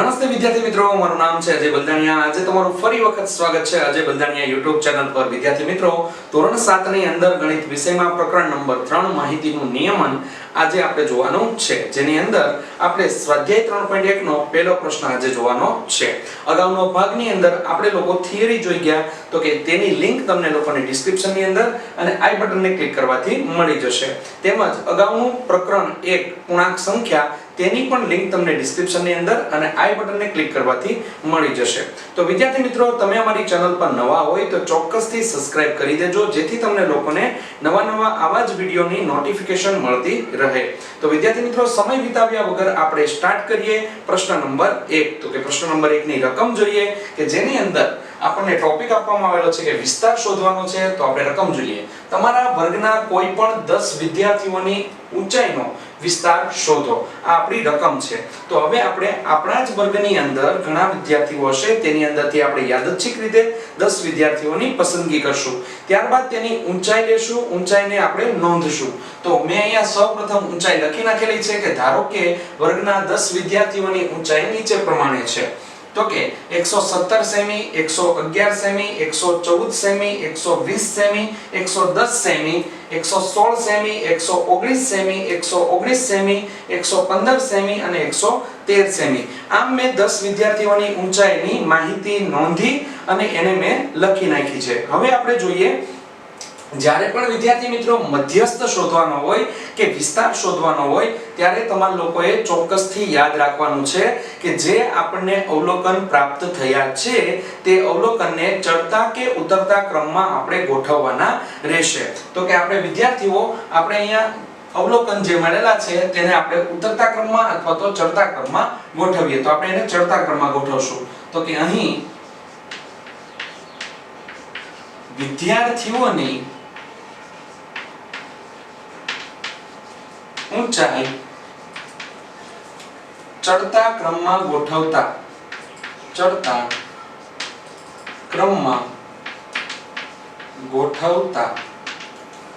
નમસ્તે વિદ્યાર્થી મિત્રો, મારું નામ છે અજય બલદાણિયા। આજે તમારું ફરી વખત સ્વાગત છે અજય બલદાણિયા YouTube ચેનલ પર। વિદ્યાર્થી મિત્રો, ધોરણ 7 ની અંદર ગણિત વિષયમાં પ્રકરણ નંબર 3 માહિતીનું નિયમન આજે આપણે જોવાનું છે, જેની અંદર આપણે સ્વાધ્યાય 3.1 નો પહેલો પ્રશ્ન આજે જોવાનો છે। અગાઉનો ભાગની અંદર આપણે લોકો થિયરી જોઈ ગયા, તો કે તેની લિંક તમને લોકોની ડિસ્ક્રિપ્શનની અંદર અને આઈ બટનને ક્લિક કરવાથી મળી જશે। તેમજ અગાઉનું પ્રકરણ 1 પૂર્ણાંક સંખ્યા તેની પણ લિંક તમને ડિસ્ક્રિપ્શનની અંદર અને આઈ બટનને ક્લિક કરવાથી મળી જશે। તો વિદ્યાર્થી મિત્રો, તમે અમારી ચેનલ પર નવા હોય તો ચોક્કસથી સબસ્ક્રાઇબ કરી દેજો, જેથી તમને લોકોને નવા આવા જ વિડિયોની નોટિફિકેશન મળતી રહે। તો વિદ્યાર્થી મિત્રો, સમય વિતાવ્યા વગર આપણે સ્ટાર્ટ કરીએ પ્રશ્ન નંબર 1। તો કે પ્રશ્ન નંબર 1 ની રકમ જોઈએ કે જેની અંદર આપણને ટોપિક આપવામાં આવેલો છે કે વિસ્તાર શોધવાનો છે। તો આપણે રકમ જોઈએ, તમારા વર્ગના કોઈ પણ 10 વિદ્યાર્થીઓની ઊંચાઈનો વિસ્તાર શોધો। આ આપણી રકમ છે। તો હવે આપણે આપણા જ વર્ગની અંદર ઘણા વિદ્યાર્થીઓ હશે, તેની અંદરથી આપણે યાદચ્છિક રીતે 10 વિદ્યાર્થીઓની પસંદગી કરશું। ત્યારબાદ તેની ઊંચાઈ લેશું, ઊંચાઈને આપણે નોંધશું। તો મેં અહીંયા સૌપ્રથમ ઊંચાઈ લખી નાખેલી છે કે ધારો કે વર્ગના 10 વિદ્યાર્થીઓની ઊંચાઈ નીચે પ્રમાણે છે। તો કે 117 semi, 111 semi, 114 semi, 120 semi, 110 semi, 116 semi, 119 semi, 119 semi, 115 semi અને 113 સેમી। આમ મેં 10 વિદ્યાર્થીઓની ઊંચાઈની માહિતી નોંધી અને એને મેં લખી નાખી છે। હવે આપણે જોઈએ, જ્યારે પણ વિદ્યાર્થી મિત્રો મધ્યસ્થ શોધવાનો હોય કે વિસ્તાર શોધવાનો હોય, ત્યારે તમારા લોકોએ ચોક્કસથી યાદ રાખવાનું છે કે જે આપણને અવલોકન પ્રાપ્ત થયા છે તે અવલોકનને ચડતા કે ઉતરતા ક્રમમાં આપણે ગોઠવવાના રહેશે। તો કે આપણે વિદ્યાર્થીઓ આપણે અહીંયા અવલોકન જે મળેલા છે તેને આપણે ઉતરતા ક્રમમાં અથવા તો ચડતા ક્રમમાં ગોઠવીએ। તો આપણે એને ચડતા ક્રમમાં ગોઠવશું। તો કે અહીં વિદ્યાર્થીઓની ઊંચાઈ ચડતા ક્રમમાં ગોઠવતા, ચડતા ક્રમમાં ગોઠવતા।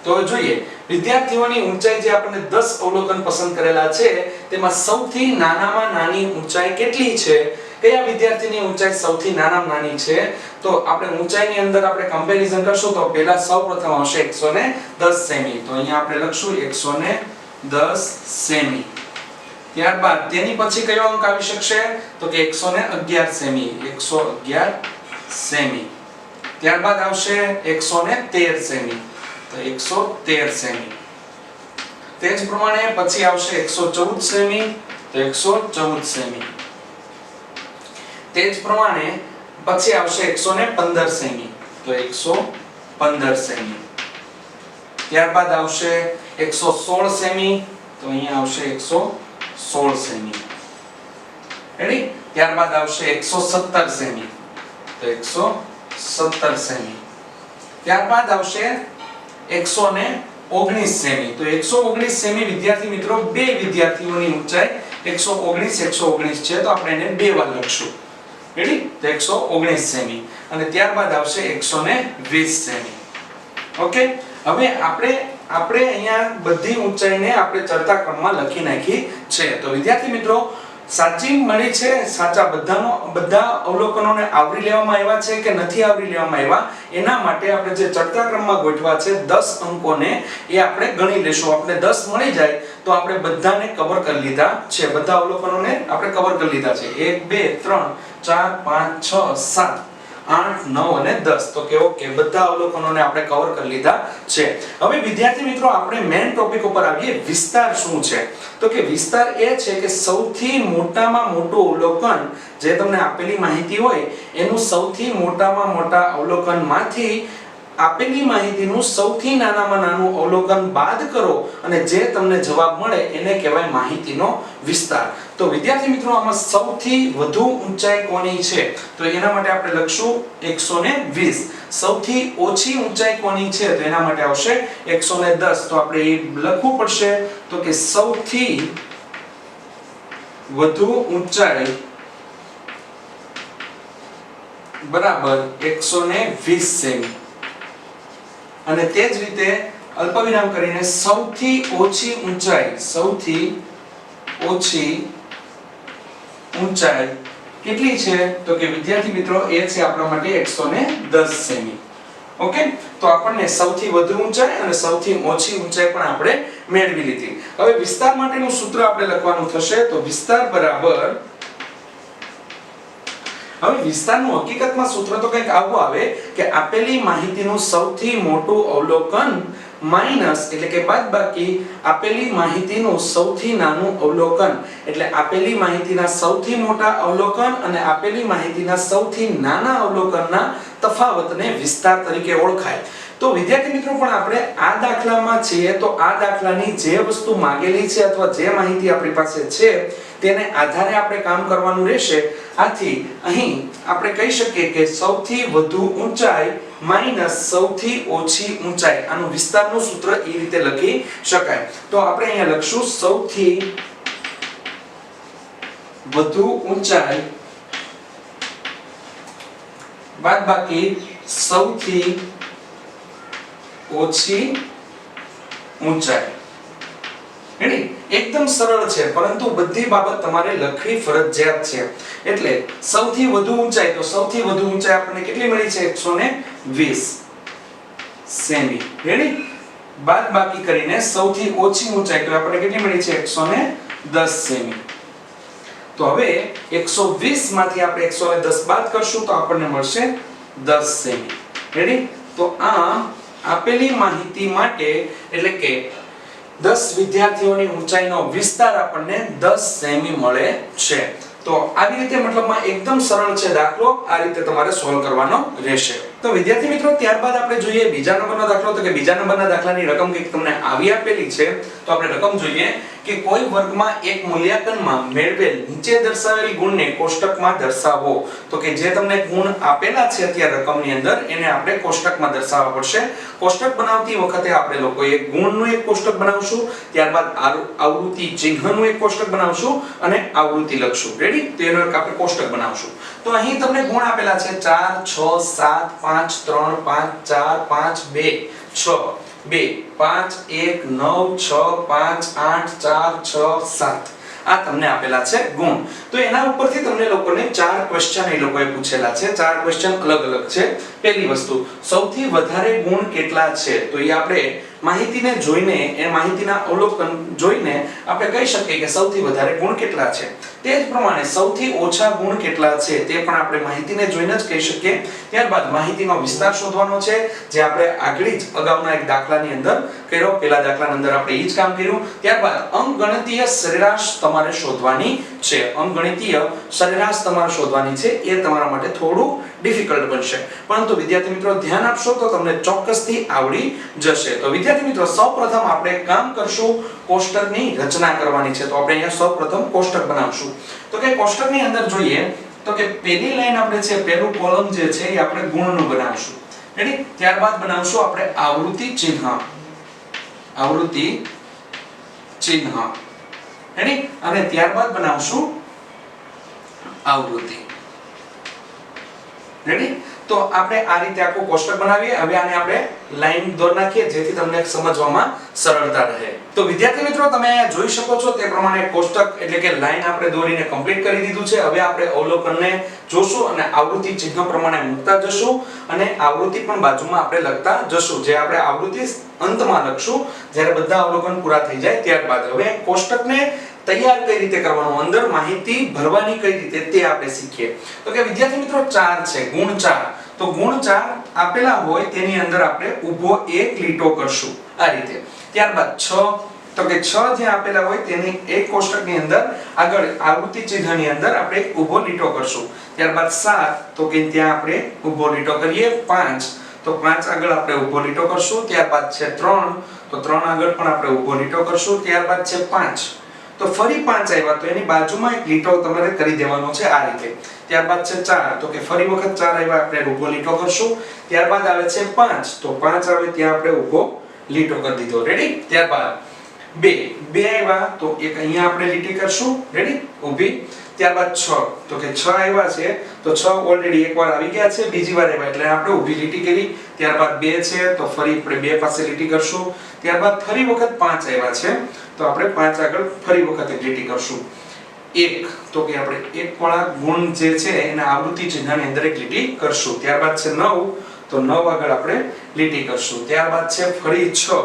તો જોઈએ, વિદ્યાર્થીઓની ઊંચાઈ જે આપણને 10 અવલોકન પસંદ કરેલા છે, તેમાં સૌથી નાનામાં નાની ઊંચાઈ કેટલી છે? કયા વિદ્યાર્થીની ઊંચાઈ સૌથી નાનામાં નાની છે? તો આપણે ઊંચાઈની અંદર આપણે કમ્પેરીઝન કરશું તો પહેલા સૌપ્રથમ આવશે 110 સેમી। તો અહીંયા આપણે લખશું 110 સેમી। ત્યારબાદ તેની પછી કયો અંક આવી શકશે? તો કે 111 સેમી, 111 સેમી। ત્યારબાદ આવશે 113 સેમી, તો 113 સેમી। તે જ પ્રમાણે પછી આવશે 114 સેમી, તો 114 સેમી। તે જ પ્રમાણે પછી આવશે 115 સેમી, તો 115 સેમી। ત્યારબાદ આવશે 116 સેમી, તો અહીંયા આવશે 116 સેમી। રેડી? ત્યારબાદ આવશે 117 સેમી, તો 117 સેમી। ત્યારબાદ આવશે 119 સેમી। તો 119 સેમી વિદ્યાર્થી મિત્રો, બે વિદ્યાર્થીઓની ઊંચાઈ 119 છે, તો આપણે એને બે વાર લખશું। રેડી? તો 119 સેમી। અને ત્યારબાદ આવશે 120 સેમી। ઓકે, હવે આપણે અહીંયા બધી ઊંચાઈને આપણે ચડતા ક્રમમાં લખી નાખી છે। તો વિદ્યાર્થી મિત્રો, સાચી મળી છે, સાચા બધા અવલોકનોને આવરી લેવામાં આવ્યા છે કે નથી આવરી લેવામાં આવ્યા, એના માટે આપણે જે ચડતા ક્રમમાં ગોઠવા છે 10 અંકોને એ આપણે ગણી લેશું। આપણે 10 મળી જાય તો આપણે બધાને કવર કરી લીધા છે, બધા અવલોકનોને આપણે કવર કરી લીધા છે। 1 2 3 4 5 6 7 8 9 અને 10। તો કે ઓકે, બધા અવલોકનોને આપણે કવર કરી લીધા છે। હવે વિદ્યાર્થી મિત્રો, આપણે મેઈન ટોપિક ઉપર આવીએ, વિસ્તાર શું છે? તો કે વિસ્તાર એ છે કે સૌથી મોટામાં મોટું અવલોકન જે તમને આપેલી માહિતી હોય એનું સૌથી મોટામાં મોટા અવલોકનમાંથી આપેલી માહિતીનું સૌથી નાનામાં નાનું અવલોકન બાદ કરો અને જે તમને જવાબ મળે એને કહેવાય માહિતીનો વિસ્તાર। તો વિદ્યાર્થી મિત્રો, આમાં સૌથી વધુ ઊંચાઈ કોની છે? તો એના માટે આપણે લખશું 120। સૌથી ઓછી ઊંચાઈ કોની છે? તો એના માટે આવશે 110। તો આપણે એ લખવું પડશે, તો કે સૌથી વધુ ઊંચાઈ બરાબર 120 સેમી। અને તે જ રીતે અલ્પવિરામ કરીને સૌથી ઓછી ઊંચાઈ કેટલી છે તો કે વિદ્યાર્થી મિત્રો એ છે આપણા માટે 110 સેમી. ઓકે, તો આપણને સૌથી વધુ ઊંચાઈ અને સૌથી ઓછી ઊંચાઈ પણ આપણે મેળવી લીધી. હવે વિસ્તાર માટેનું સૂત્ર આપણે લખવાનું થશે તો વિસ્તાર બરાબર, હવે વિસ્તારનું હકીકતમાં સૂત્ર તો કંઈક આવું આવે કે આપેલી માહિતીનું સૌથી મોટું અવલોકન માઈનસ એટલે કે બાદબાકી આપેલી માહિતીનું સૌથી નાનું અવલોકન, એટલે આપેલી માહિતીના સૌથી મોટા અવલોકન અને આપેલી માહિતીના સૌથી નાના અવલોકનના તફાવતને વિસ્તાર તરીકે ઓળખાય. તો વિદ્યાર્થી મિત્રો પણ આપણે આ દાખલામાં છીએ તો આ દાખલાની જે વસ્તુ માંગેલી છે અથવા જે માહિતી આપણી પાસે છે તેને આધારે આપણે કામ કરવાનું રહેશે. આથી અહીં આપણે કહી શકીએ કે સૌથી વધુ ઊંચાઈ માઈનસ સૌથી ઓછી ઊંચાઈ, આનું વિસ્તારનું સૂત્ર એ રીતે લખી શકાય. તો આપણે અહીંયા લખશું સૌથી વધુ ઊંચાઈ બાદબાકી સૌથી ઓછી ઊંચાઈ. રેડી? એકદમ સરળ છે પરંતુ બધી બાબત તમારે લખવી ફરજિયાત છે. એટલે સૌથી વધુ ઊંચાઈ, તો સૌથી વધુ ઊંચાઈ આપણને કેટલી મળી છે 120 સેમી. રેડી? બાદબાકી કરીને સૌથી ઓછી ઊંચાઈ તો આપણને કેટલી મળી છે 110 સેમી. તો હવે 120 માંથી આપણે 110 બાદ કરશું તો આપણને મળશે 10 સેમી. રેડી? તો આ આપેલી માહિતી માટે એટલે કે 10 વિદ્યાર્થીઓની ઊંચાઈનો વિસ્તાર આપણને 10 સેમી મળે છે. તો આવી રીતે મતલબમાં એકદમ સરળ છે દાખલો, આ રીતે તમારે સોલ્વ કરવાનો રહેશે. તો વિદ્યાર્થી મિત્રો ત્યારબાદ આપણે જોઈએ બીજા નંબરનો દાખલો. તો કે બીજા નંબરના દાખલાની રકમ કંઈક તમને આવી આપેલી છે. તો આપણે રકમ જોઈએ કે કોઈ વર્ગમાં એક મૂલ્યાંકનમાં મેળવેલ નીચે દર્શાવેલ ગુણને કોષ્ટકમાં દર્શાવો. તો કે જે તમને ગુણ આપેલા છે અત્યારે રકમની અંદર એને આપણે કોષ્ટકમાં દર્શાવવા પડશે. કોષ્ટક બનાવતી વખતે આપણે લોકો એક ગુણનું એક કોષ્ટક બનાવશું, ત્યારબાદ આવૃત્તિ ચિહ્નનું એક કોષ્ટક બનાવશું અને આવૃત્તિ લખશું. રેડી? તો એનો એક આપણે કોષ્ટક બનાવશું. તો અહીં તમને ગુણ આપેલા છે 4 6 7 5 3 5 4 5 2 6 2 5 1 9 6 5 8 4 6 7 આ તમને આપેલા છે ગુણ. તો એના ઉપરથી તમને લોકોને 4 ક્વેશ્ચન એ લોકોએ પૂછેલા છે. 4 ક્વેશ્ચન અલગ અલગ છે. પહેલી વસ્તુ, સૌથી વધારે ગુણ કેટલા છે? તો એ આપણે માહિતીને જોઈને, એ માહિતીના અવલોકન જોઈને આપણે કહી શકીએ કે સૌથી વધારે ગુણ કેટલા છે. તે જ પ્રમાણે સૌથી ઓછા ગુણ કેટલા છે તે પણ આપણે માહિતીને જોઈને જ કહી શકીએ. ત્યારબાદ માહિતીનો વિસ્તાર શોધવાનો છે, જે આપણે આગળ જ અગાઉના એક દાખલાની અંદર કર્યો. પહેલા દાખલાની અંદર આપણે એ જ કામ કર્યું. ત્યારબાદ અંકગણિતીય સરેરાશ તમારે શોધવાની છે. અંકગણિતીય સરેરાશ તમારે શોધવાની છે. એ તમારા માટે થોડું ડિફિકલ્ટ બનશે, પરંતુ વિદ્યાર્થી મિત્રો ધ્યાન આપશો તો તમને ચોક્કસથી આવડી જશે. તો વિદ્યાર્થી મિત્રો સૌપ્રથમ આપણે કામ કરશું કોષ્ટકની રચના કરવાની છે. તો આપણે અહીંયા સૌપ્રથમ કોષ્ટક બનાવશું. તો કે કોષ્ટકની અંદર જોઈએ તો કે પહેલી લાઈન આપણે છે, પહેલું કોલમ જે છે એ આપણે ગુણનું બનાવશું. રેડી? ત્યારબાદ બનાવશું આપણે આવૃત્તિ ચિહ્ન. આવૃત્તિ ચિહ્ન. રેડી? અને ત્યારબાદ બનાવશું આવૃત્તિ. રેડી? તો આપણે આ રીતે આખું કોષ્ટક બનાવીએ. હવે આને આપણે લાઈન દોર નાખીએ જેથી તમને સમજવામાં સરળતા રહે. તો વિદ્યાર્થી મિત્રો તમે જોઈ શકો છો તે પ્રમાણે કોષ્ટક એટલે કે લાઈન આપણે દોરીને કમ્પ્લીટ કરી દીધું છે. હવે આપણે અવલોકનને જોશું અને આવૃત્તિ ચિહ્ન પ્રમાણે મૂકતા જશું અને આવૃત્તિ પણ બાજુમાં આપણે લખતા જશું. જે આપણે આવૃત્તિ અંતમાં લખશું જ્યારે બધા અવલોકન પૂરા થઈ જાય ત્યારબાદ. હવે કોષ્ટકને તૈયાર કઈ રીતે કરવાનું, અંદર માહિતી ભરવાની કઈ રીતે તે આપણે શીખીએ. તો કે વિદ્યાર્થી મિત્રો 4 છે, ગુણ 4. તો ગુણ 4 આપેલા હોય તેની અંદર આપણે ઊભો એક લીટો કરશું આ રીતે. ત્યારબાદ 6, તો કે 6 જે આપેલા હોય તેની એક કોષ્ટકની અંદર આગળ આવૃત્તિ ચિહ્નની અંદર આપણે ઊભો લીટો કરશું. ત્યારબાદ 7, તો કે ત્યાં આપણે ઊભો લીટો કરીએ. 5, તો 5 આગળ આપણે ઊભો લીટો કરશું. ત્યારબાદ છે 3, તો 3 આગળ પણ આપણે ઊભો લીટો કરશું. ત્યારબાદ છે 5, તો ફરી 5 આવ્યા તો એની બાજુમાં એક લીટો તમારે કરી દેવાનો છે આ રીતે. ત્યારબાદ છે 4, તો કે ફરી વખત 4 આવ્યા આપણે ઊભો લીટો કરશું. ત્યારબાદ આવે છે 5, તો 5 આવે ત્યાં આપણે ઊભો લીટો કરી દીધો. રેડી? ત્યારબાદ 2 આવ્યા તો એક અહીંયા આપણે લીટી કરશું. રેડી? ઊભી. ત્યારબાદ 6, તો કે 6 આવ્યા છે તો 6 ઓલરેડી એકવાર આવી ગયા છે, બીજી વાર આવ્યા એટલે આપણે ઊભી લીટી કરી. ત્યારબાદ 2 છે તો ફરી આપણે 2 પાસે લીટી કરશું. ત્યારબાદ ફરી વખત 5 આવ્યા છે તો આપણે 5 આગળ ફરી વખત એક લીટી કરશું. 1 તો કે આપણે 1 વાળા ગુણ જે છે એના આવૃત્તિ ચિહ્નની અંદર એક લીટી કરશું. ત્યારબાદ છે 9 તો 9 આગળ આપણે લીટી કરશું. ત્યારબાદ છે ફરી 6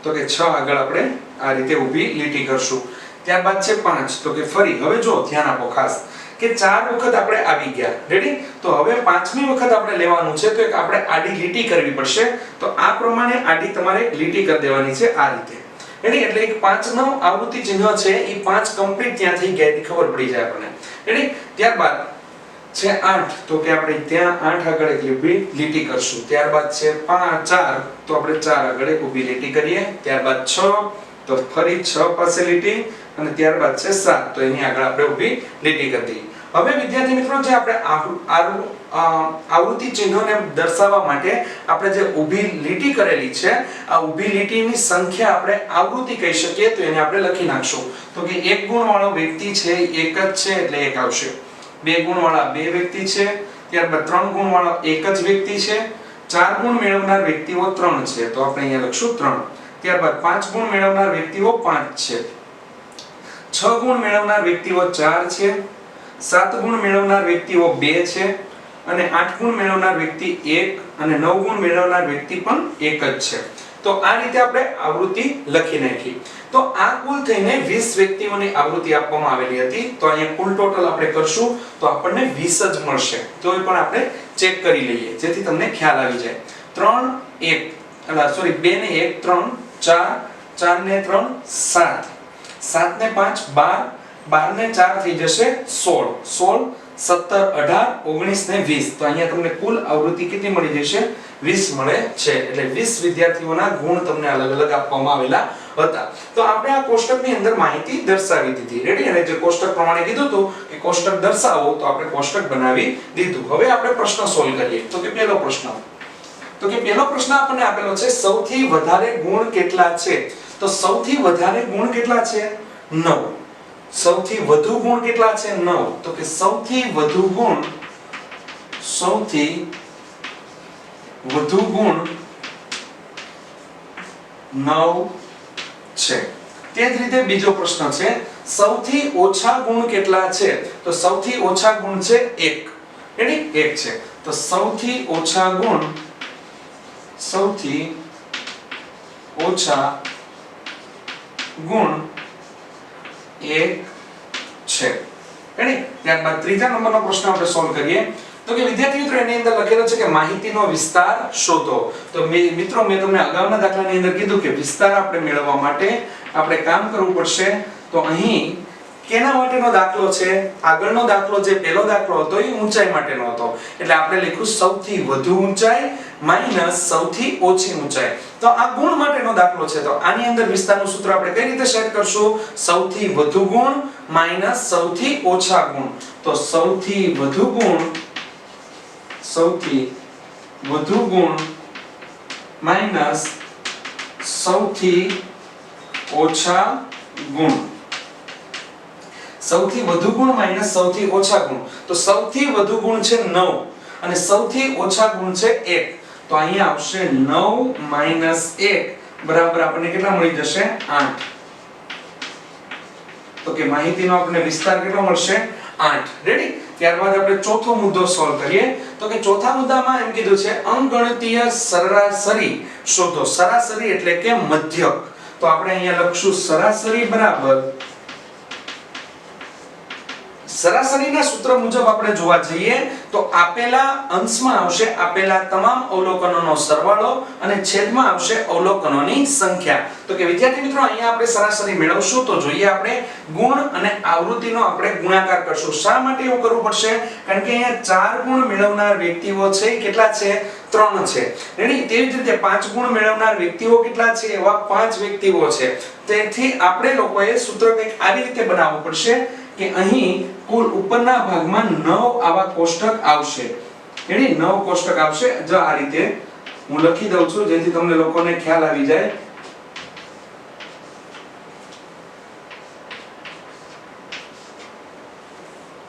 તો કે 6 આગળ આપણે આ રીતે ઊભી લીટી કરશું. ત્યારબાદ છે 5 તો કે ફરી, હવે જો ધ્યાન આપો ખાસ કે 4 વખત આપણે આવી ગયા, રેડી? તો હવે 5મી વખત આપણે લેવાનું છે તો એક આપણે આડી લીટી કરવી પડશે. તો આ પ્રમાણે આડી તમારે લીટી કરી દેવાની છે આ રીતે, રેડી? એટલે એક 5 નો આવૃત્તિ ચિહ્ન છે એ 5 કમ્પ્લીટ ત્યાં થઈ ગયા એની ખબર પડી જાય આપણને, રેડી? ત્યારબાદ છે 8 તો કે આપણે ત્યાં 8 આગળ એક ઊભી લીટી કરશું. ત્યારબાદ છે 4 તો આપણે 4 આગળ એક ઊભી લીટી કરીએ. ત્યારબાદ 6 તો ફરી 6 પાસે લીટી અને ત્યારબાદ છે 7 તો એની આગળ આપણે ઊભી લીટી કરી દઈએ. હવે વિદ્યાર્થી મિત્રો જે આપણે આવૃત્તિ ચિહ્નોને દર્શાવવા માટે આપણે જે ઊભી લીટી કરેલી છે આ ઊભી લીટીની સંખ્યા આપણે આવૃત્તિ કહી શકીએ. તો એને આપણે લખી નાખશું. તો કે 1 ગુણ વાળો વ્યક્તિ છે એક જ છે એટલે 1 આવશે. 2 ગુણ વાળા 2 વ્યક્તિ છે. ત્યારબાદ 3 ગુણ વાળો એક જ વ્યક્તિ છે. 4 ગુણ મેળવનાર વ્યક્તિઓ 3 છે તો આપણે અહીંયા લખશું 3. ત્યારબાદ 5 ગુણ મેળવનાર વ્યક્તિઓ 5 છે. 6 ગુણ મેળવનાર વ્યક્તિઓ 4 છે. 7 ગુણ મેળવનાર વ્યક્તિઓ 2 છે અને 8 ગુણ મેળવનાર વ્યક્તિ 1 અને 9 ગુણ મેળવનાર વ્યક્તિ પણ 1 જ છે. તો આ રીતે આપણે આવૃત્તિ લખી નાખી. તો આ કુલ થઈને 20 વ્યક્તિઓની આવૃત્તિ આપવામાં આવેલી હતી. તો અહીંયા કુલ ટોટલ આપણે કરશું તો આપણને 20 જ મળશે. તો એ પણ આપણે ચેક કરી લઈએ જેથી તમને ખ્યાલ આવી જાય. 3 1 સોરી 2 ને 1 3 4 4 ને 3 7 7 ને 5 12 12 ને 4 થઈ જશે 16 16 17 18 19 ને 20 તો અહીંયા તમને કુલ આવૃત્તિ કેટલી મળી જશે 20 મળે છે. એટલે 20 વિદ્યાર્થીઓના ગુણ તમને અલગ અલગ આપવામાં આવેલા હતા. તો આપણે આ કોષ્ટકની અંદર માહિતી દર્શાવી દીધી, રેડી? અને જે કોષ્ટક પ્રમાણે કીધું હતું કે કોષ્ટક દર્શાવો તો આપણે કોષ્ટક બનાવી દીધું. હવે આપણે પ્રશ્ન સોલ્વ કરીએ. તો કે પહેલો પ્રશ્ન આપણને આપેલો છે સૌથી વધારે ગુણ કેટલા છે? તો સૌથી વધારે ગુણ કેટલા છે? 9. સૌથી વધુ ગુણ કેટલા છે? 9. તો કે સૌથી વધુ ગુણ 9 છે. તે જ રીતે બીજો પ્રશ્ન છે સૌથી ઓછા ગુણ કેટલા છે? તો સૌથી ઓછા ગુણ છે 1, રેડી? 1 છે. તો સૌથી ઓછા ગુણ 1 છે, રેડી? ત્યારબાદ ત્રીજા નંબરનો પ્રશ્ન આપણે સોલ્વ કરીએ. તો કે વિદ્યાર્થી મિત્રો એની અંદર લખેલો છે કે માહિતીનો વિસ્તાર શોધો. તો મિત્રો મેં તમને અગાઉના દાખલાની અંદર કીધું કે વિસ્તાર આપણે મેળવવા માટે આપણે કામ કરવું પડશે. તો અહીં કેના માટેનો દાખલો છે? આગળનો દાખલો જે પહેલો દાખલો હતો એ ઊંચાઈ માટેનો હતો. એટલે આપણે લખ્યું સૌથી વધુ ઊંચાઈ માઈનસ સૌથી ઓછી ઊંચાઈ. તો આ ગુણ માટેનો દાખલો છે. તો આની અંદર વિસ્તારનું સૂત્ર આપણે કઈ રીતે સેટ કરશું? સૌથી વધુ ગુણ માઈનસ સૌથી ઓછા ગુણ. તો સૌથી વધુ ગુણ માઈનસ સૌથી ઓછા ગુણ. સૌથી વધુ ગુણ માઈનસ સૌથી ઓછા ગુણ. તો સૌથી વધુ ગુણ છે 9 અને સૌથી ઓછા ગુણ છે 1. તો અહીંયા આવશે 9 માઈનસ 1 બરાબર આપણને કેટલા મળી જશે? 8. તો કે માહિતીનો આપણને વિસ્તાર કેટલો મળશે? 8, રેડી? ત્યારબાદ આપણે ચોથો મુદ્દો સોલ્વ કરીએ. તો કે ચોથા મુદ્દામાં એમ કીધું છે અંકગણિતીય સરાસરી શોધો. સરાસરી એટલે કે મધ્યક. તો આપણે અહીંયા લખશું સરાસરી બરાબર સરાસરીના સૂત્ર મુજબ આપણે જોવા જઈએ તો આપેલા અંશમાં આવશે આપેલા તમામ અવલોકનોનો સરવાળો અને છેદમાં આવશે અવલોકનોની સંખ્યા. તો કે વિદ્યાર્થી મિત્રો અહીંયા આપણે સરાસરી મેળવશું તો જોઈએ આપણે ગુણ અને આવૃત્તિનો આપણે ગુણાકાર કરશું. શા માટે એવું કરવું પડશે? કારણ કે અહીંયા 4 ગુણ મેળવનાર વ્યક્તિઓ છે કેટલા છે? 3 છે, રેડી? તેવી જ રીતે 5 ગુણ મેળવનાર વ્યક્તિઓ કેટલા છે? એવા 5 વ્યક્તિઓ છે. તેથી આપણે લોકોએ સૂત્ર કંઈક આવી રીતે બનાવવું પડશે કે અહીં કુલ ઉપરના ભાગમાં 9 આવા કોષ્ટક આવશે, રેડી? 9 કોષ્ટક આવશે. જો આ રીતે હું લખી દઉં છું જેથી તમને લોકોને ખ્યાલ આવી જાય.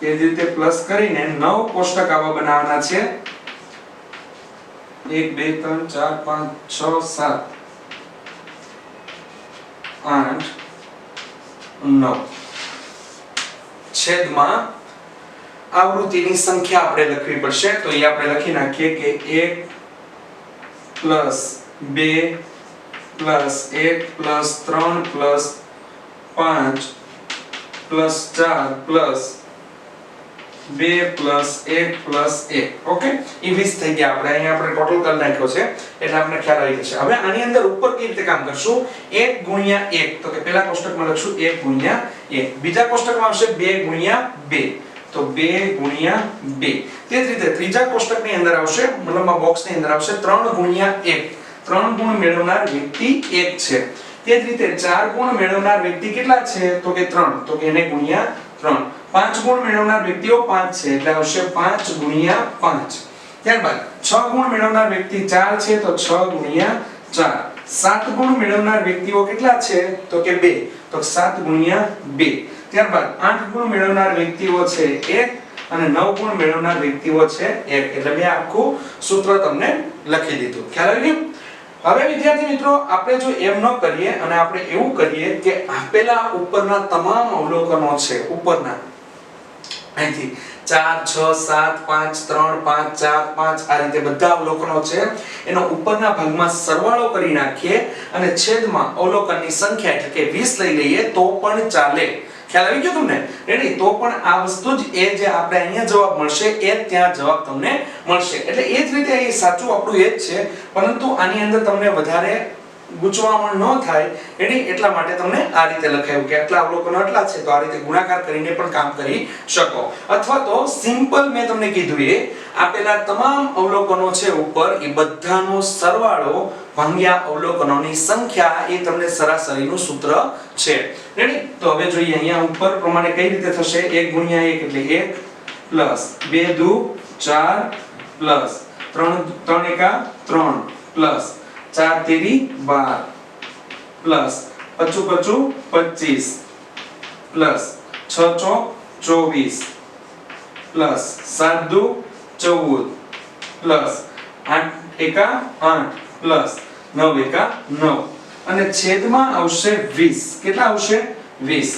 એ જ રીતે પ્લસ કરીને 9 કોષ્ટક આવા બનાવવાના છે. 1 2 3 4 5 6 7 8 9 છે. છેદમાં આવૃત્તિની સંખ્યા આપણે લખવી પડશે. તો એ આપણે લખી નાખીએ કે 1 + 2 + 1 + 3 + 5 + 4 + 2 + 1 + 1. ઓકે, એ 20 થઈ ગયા. આપણે અહીંયા આપણે ટોટલ કરી નાખ્યો છે એટલે આપણે ખ્યાલ આવી જશે. હવે આની અંદર ઉપર કેવી રીતે કામ કરશું? 1 * 1. તો કે પહેલા કોષ્ટકમાં લખશું 1 * 1. બીજા કોષ્ટકમાં આવશે 2 * 2. તો 2 * 2. તે જ રીતે ત્રીજા કોષ્ટકની અંદર આવશે, મતલબમાં બોક્સની અંદર આવશે 3 * 1. 3 ગુણ મેળવનાર વ્યક્તિ 1 છે. તે જ રીતે 4 ગુણ મેળવનાર વ્યક્તિ કેટલા છે? તો કે 3. તો કે એને ગુણ્યા 3. 5 ગુણ મેળવનાર વ્યક્તિઓ 5 છે એટલે આવશે 5 * 5. ત્યારબાદ 6 ગુણ મેળવનાર વ્યક્તિ 4 છે તો 6 * 4. 7 ગુણ મેળવનાર વ્યક્તિઓ કેટલા છે? તો કે 2. તો 7 * 2. ત્યારબાદ 8 ગુણ મેળવનાર વ્યક્તિઓ છે 1 અને 9 ગુણ મેળવનાર વ્યક્તિઓ છે 1. એટલે મેં આખું સૂત્ર તમને લખી દીધું. ખ્યાલ આવી ગયો? હવે વિદ્યાર્થી મિત્રો, આપણે જો એમ ન કરીએ અને આપણે એવું કરીએ કે આપેલા ઉપરના તમામ અવલોકનો છે, ઉપરના અહીંથી 4 6 7 5 3 5 4 5 આ રીતે બધા અવલોકનો છે એનો ઉપરના ભાગમાં સરવાળો કરી નાખીએ અને છેદમાં અવલોકનની સંખ્યા એટલે કે 20 લઈ લઈએ તો પણ ચાલે. ખ્યાલ આવી ગયો તમને? રેડી? તો પણ આ વસ્તુ જ એ જે આપણે અહીંયા જવાબ મળશે એ ત્યાં જવાબ તમને મળશે. એટલે એ જ રીતે એ સાચું આપણું એ જ છે, પરંતુ આની અંદર તમને વધારે ગૂંચવણ ન થાય રેડી એટલા માટે તમને આ રીતે લખાયું કે આટલા અવલોકનો આટલા છે તો આ રીતે ગુણાકાર કરીને પણ કામ કરી શકો. અથવા તો સિમ્પલ મેં તમને કીધું એ આપેલા તમામ અવલોકનો છે ઉપર એ બધાનો સરવાળો ભાગ્યા અવલોકનોની સંખ્યા એ તમને સરાસરીનું સૂત્ર છે. રેડી? તો હવે જોઈએ અહીંયા ઉપર પ્રમાણે કઈ રીતે થશે. 1 * 1 એટલે 1 + 2 * 2 4 + 3 3 * 3 + 4 તેરી 12 પ્લસ 5 5 25 પ્લસ 6 ચોક 24 પ્લસ 7 દુ 14 પ્લસ 8 એકા 8 પ્લસ 9 એકા 9 અને છેદમાં આવશે 20. કેટલા આવશે? 20.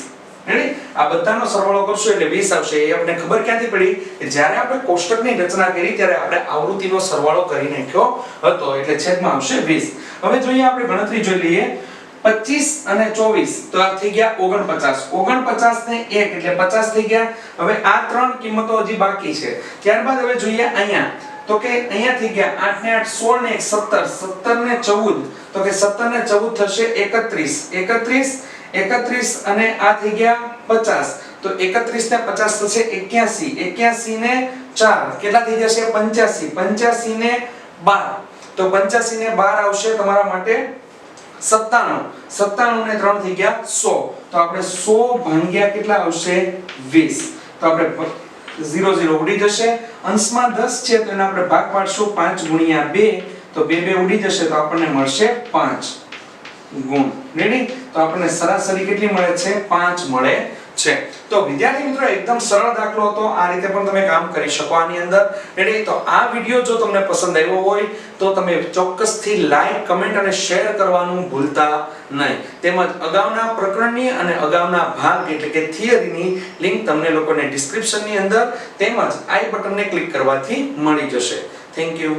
રેડી? આ બધાનો સરવાળો કરશું એટલે 20 આવશે. એ આપણે ખબર ક્યાંથી પડી કે જ્યારે આપણે કોષ્ટકની રચના કરી ત્યારે આપણે આવૃત્તિનો સરવાળો કરી નાખ્યો હતો એટલે છેદમાં આવશે 20. હવે જોઈએ આપણે ગણતરી જોઈ લઈએ. 25 અને 24 તો આ થઈ ગયા 49. 49 ને 1 એટલે 50 થઈ ગયા. હવે આ ત્રણ કિંમતો હજી બાકી છે. ત્યારબાદ હવે જોઈએ અહીંયા તો કે અહીંયા થઈ ગયા 8 ને 8 16 ને 1 17 17 ને 14 તો કે 17 ને 14 થશે 31 31 અને આ થઈ ગયા 50 તો 31 ને 50 થશે 81 81 ને 4 કેટલા થઈ જશે? 85 85 ને 12 તો 85 ને 12 આવશે તમારા માટે 97 97 ને 3 થઈ ગયા 100 તો આપણે 100 ભાગ્યા કેટલા આવશે? 20. તો આપણે 0 0 ઉડી જશે. અંશમાં 10 છે તો એને આપણે ભાગ પાડશું 5 * 2 તો 2 2 ઉડી જશે તો આપણને મળશે 5 ગુણ. રેડી? તો આપણને સરાસરી કેટલી મળે છે? 5 મળે છે. તો વિદ્યાર્થી મિત્રો એકદમ સરળ દાખલો હતો. આ રીતે પણ તમે કામ કરી શકો આની અંદર. રેડી? તો આ વિડિયો જો તમને પસંદ આવ્યો હોય તો તમે ચોક્કસથી લાઈક, કમેન્ટ અને શેર કરવાનું ભૂલતા નહીં. તેમજ અગાઉના પ્રકરણની અને અગાઉના ભાગ એટલે કે થિયરીની લિંક તમને લોકોને ડિસ્ક્રિપ્શનની અંદર તેમજ આઈ બટનને ક્લિક કરવાથી મળી જશે. Thank you.